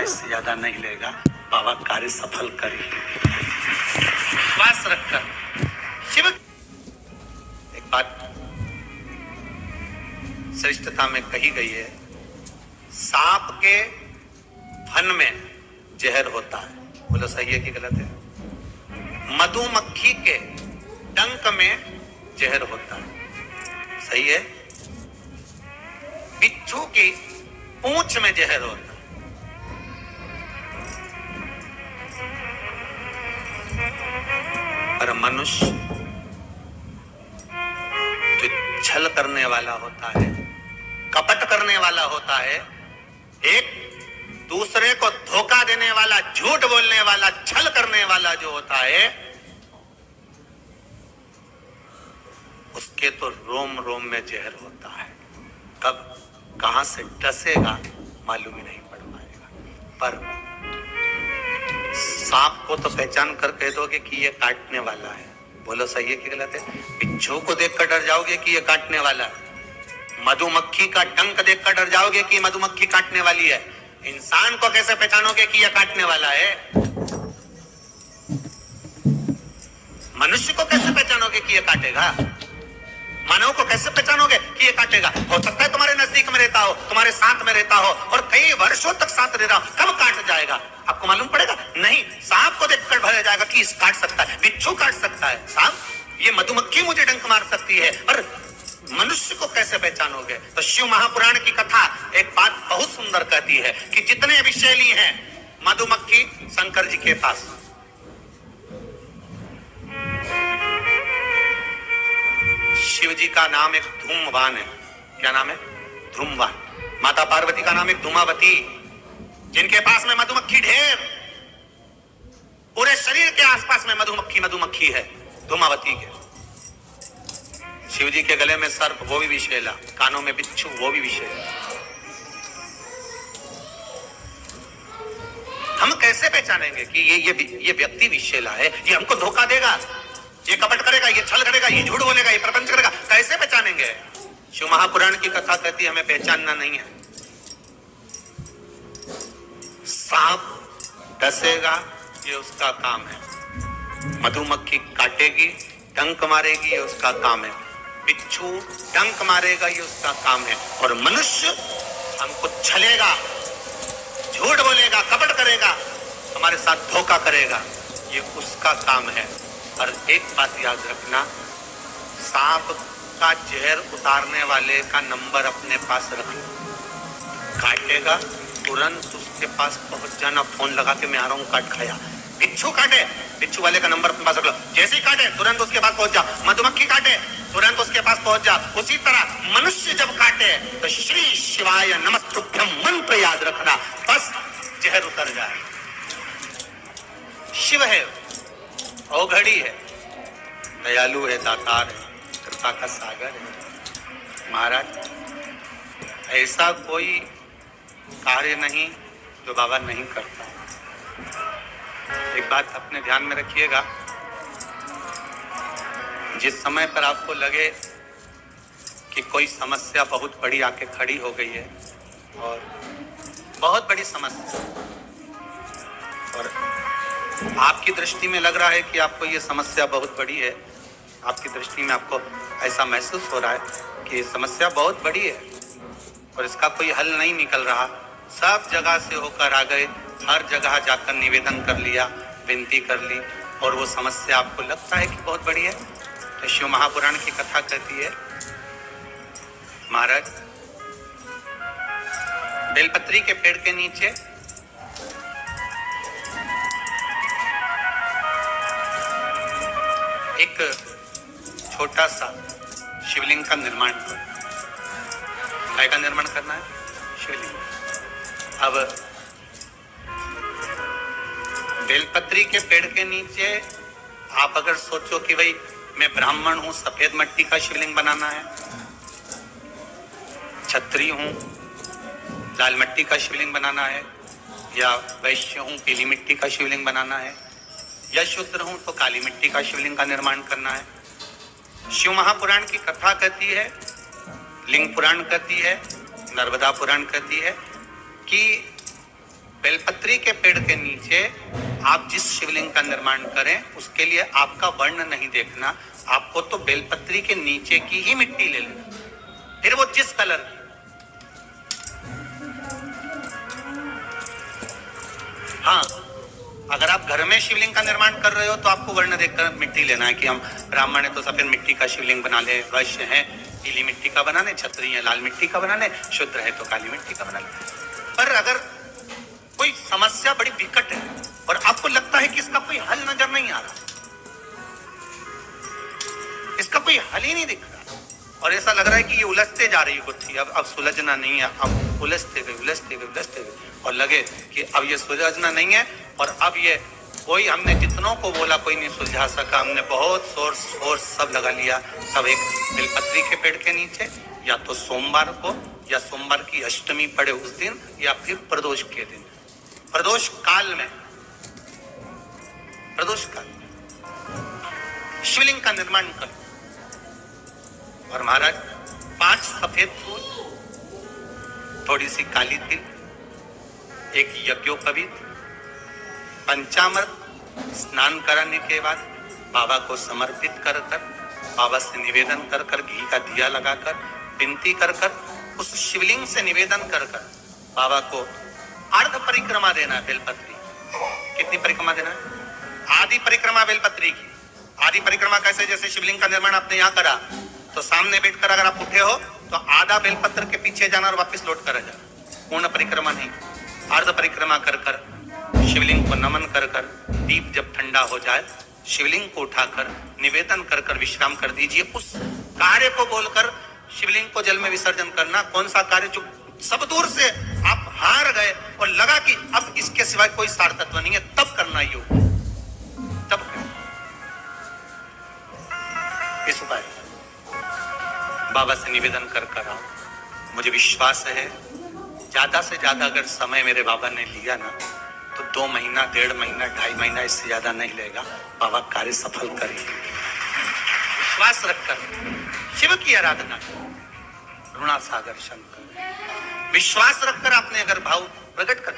इससे ज्यादा नहीं लेगा, बाबा कार्य सफल करी। विश्वास रखकर शिव। एक बात श्रेष्ठता में कही गई है, सांप के फन में जहर होता है। बोलो सही है कि गलत है? मधुमक्खी के डंक में जहर होता है। सही है? बिच्छू की पूंछ में जहर होता है। पर मनुष्य जो छल करने वाला होता है, कपट करने वाला होता है, एक दूसरे को धोखा देने वाला, झूठ बोलने वाला, छल करने वाला जो होता है, उसके तो रोम रोम में जहर होता है। कब कहां से डसेगा मालूम ही नहीं पड़ पाएगा। पर सांप को तो पहचान कर कह दोगे कि ये काटने वाला है। बोलो सही है कि गलत है? बिच्छू को देखकर डर जाओगे कि ये काटने वाला है। मधुमक्खी का डंक देखकर डर जाओगे कि मधुमक्खी काटने वाली है। इंसान को कैसे पहचानोगे कि यह काटने वाला है? मनुष्य को कैसे पहचानोगे कि यह काटेगा? मानव को कैसे पहचानोगे कि ये काटेगा? हो सकता है तुम्हारे नजदीक में रहता हो, तुम्हारे साथ में रहता हो और कई वर्षों तक साथ रह रहा हो, कब काट जाएगा आपको मालूम पड़ेगा? नहीं, सांप को देखकर भर जाएगा कि इस काट सकता है, बिच्छू काट सकता है, सांप, ये मधुमक्खी मुझे डंक मार सकती है, पर मनुष्य को कैसे पहचानोगे? तो शिव महापुराण की कथा एक बात बहुत सुंदर कहती है कि जितने विषैली हैं मधुमक्खी शंकर जी के पास, शिव जी का नाम एक धूमवान है। क्या नाम है? धूमवान। माता पार्वती का नाम एक धूमावती, जिनके पास में मधुमक्खी ढेर, पूरे शरीर के आसपास में मधुमक्खी मधुमक्खी है, धूमावती के। शिव जी के गले में सर्प, वो भी विषैला, कानों में बिच्छू, वो भी विषैला। हम कैसे पहचानेंगे कि ये व्यक्ति विषैला है, ये हमको धोखा देगा, ये कपट करेगा, ये छल करेगा, ये झूठ बोलेगा, ये प्रपंच करेगा? कैसे पहचानेंगे? शिव महापुराण की कथा कहती है हमें पहचानना नहीं है। सांप डसेगा, ये उसका काम है। मधुमक्खी काटेगी, डंक मारेगी, ये उसका काम है। बिच्छू डंक मारेगा, ये उसका काम है। और मनुष्य हमको छलेगा, झूठ बोलेगा, कपट करेगा, हमारे साथ धोखा करेगा, ये उसका काम है। और एक बात याद रखना, सांप का जहर उतारने वाले का नंबर अपने पास रखना। काटेगा तुरंत उसके पास पहुंच जाना, फोन लगा के मैं आ रहा हूं, काट खाया। बिच्छू काटे, बिच्छू वाले का नंबर अपने पास रख लो, जैसे ही काटे तुरंत उसके पास पहुंच जा। मधुमक्खी काटे तुरंत उसके पास पहुंच जा। उसी तरह मनुष्य जब काटे तो श्री शिवाय नमस्तुभ्यम मंत्र याद रखना, बस जहर उतर जाए। शिव है, औघड़ी है, दयालु है, दातार है, कृपा का सागर है। महाराज, ऐसा कोई कार्य नहीं जो बाबा नहीं करता। एक बात अपने ध्यान में रखिएगा, जिस समय पर आपको लगे कि कोई समस्या बहुत बड़ी आके खड़ी हो गई है, और बहुत बड़ी समस्या, और आपकी दृष्टि में लग रहा है कि आपको ये समस्या बहुत बड़ी है, आपकी दृष्टि में आपको ऐसा महसूस हो रहा है कि ये समस्या बहुत बड़ी है और इसका कोई हल नहीं निकल रहा, सब जगह से होकर आ गए, हर जगह जाकर निवेदन कर लिया, विनती कर ली, और वो समस्या आपको लगता है कि बहुत बड़ी है, तो शिव महापुराण की कथा कहती है, महाराज बेलपत्री के पेड़ के नीचे एक छोटा सा शिवलिंग का निर्माण करो। काय का निर्माण करना है? शिवलिंग। अब बेलपत्री के पेड़ के नीचे आप अगर सोचो कि भाई मैं ब्राह्मण हूं, सफेद मिट्टी का शिवलिंग बनाना है, क्षत्रिय हूं, लाल मिट्टी का शिवलिंग बनाना है, या वैश्य हूं, पीली मिट्टी का शिवलिंग बनाना है, या शूद्र हूं तो काली मिट्टी का शिवलिंग का निर्माण करना है। शिव महापुराण की कथा कहती है, लिंग पुराण कहती है, नर्मदा पुराण कहती है कि बेलपत्री के पेड़ के नीचे आप जिस शिवलिंग का निर्माण करें उसके लिए आपका वर्ण नहीं देखना, आपको तो बेलपत्री के नीचे की ही मिट्टी ले लेना, फिर वो जिस कलर की। हाँ, अगर आप घर में शिवलिंग का निर्माण कर रहे हो तो आपको वर्ण देखकर मिट्टी लेना है कि हम ब्राह्मण है तो सफेद मिट्टी का शिवलिंग बना ले, वैश्य है पीली मिट्टी का बना ले, क्षत्रिय है लाल मिट्टी का बना ले, शूद्र है तो काली मिट्टी का बना ले। पर अगर कोई समस्या बड़ी विकट है और आपको लगता है कि इसका कोई हल नजर नहीं आ रहा, इसका कोई हल ही नहीं दिख रहा, और ऐसा लग रहा है कि ये उलझते जा रही है गुत्थी, अब सुलझना नहीं है, अब उलझते गए और लगे कि अब ये सुलझना नहीं है, और अब ये कोई, हमने जितनों को बोला कोई नहीं सुलझा सका, हमने बहुत सोर्स सब लगा लिया, सब एक बेलपत्री के पेड़ के नीचे, या तो सोमवार को या सोमवार की अष्टमी पड़े उस दिन, या फिर प्रदोष के दिन, प्रदोष काल में शिवलिंग का निर्माण कर। और महाराज 5 सफेद फूल, थोड़ी सी काली तिल, एक यज्ञोपवीत, पंचामृत स्नान कराने के बाद बाबा को समर्पित कर बाबा से निवेदन कर घी का दिया लगाकर विनती कर उस शिवलिंग से निवेदन कर बाबा को अर्ध परिक्रमा देना है बेलपत्री। कितनी परिक्रमा देना है? आदि परिक्रमा बेलपत्री की। आदि परिक्रमा कैसे? जैसे शिवलिंग का निर्माण आपने यहाँ करा तो सामने बैठकर अगर आप उठे हो तो आधा बेलपत्र के पीछे जाना और वापस लौट कर जाना, पूर्ण परिक्रमा नहीं, अर्ध परिक्रमा कर शिवलिंग को नमन कर दीप जब ठंडा हो जाए शिवलिंग को उठाकर निवेदन कर विश्राम कर दीजिए। उस कार्य को बोलकर शिवलिंग को जल में विसर्जन करना। कौन सा कार्य? जो सब दूर से आप हार गए और लगा कि अब इसके सिवाय कोई सार तत्व नहीं है, तब करना योग, तब इस उपाय बाबा से निवेदन कर आओ। मुझे विश्वास है ज्यादा से ज्यादा अगर समय मेरे बाबा ने लिया ना तो 2 महीना, 1.5 महीना, 2.5 महीना, इससे ज्यादा नहीं लेगा। बाबा कार्य सफल करेंगे। विश्वास रखकर शिव की आराधना, रुणा सागर शंकर, विश्वास रखकर आपने अगर भाव प्रकट कर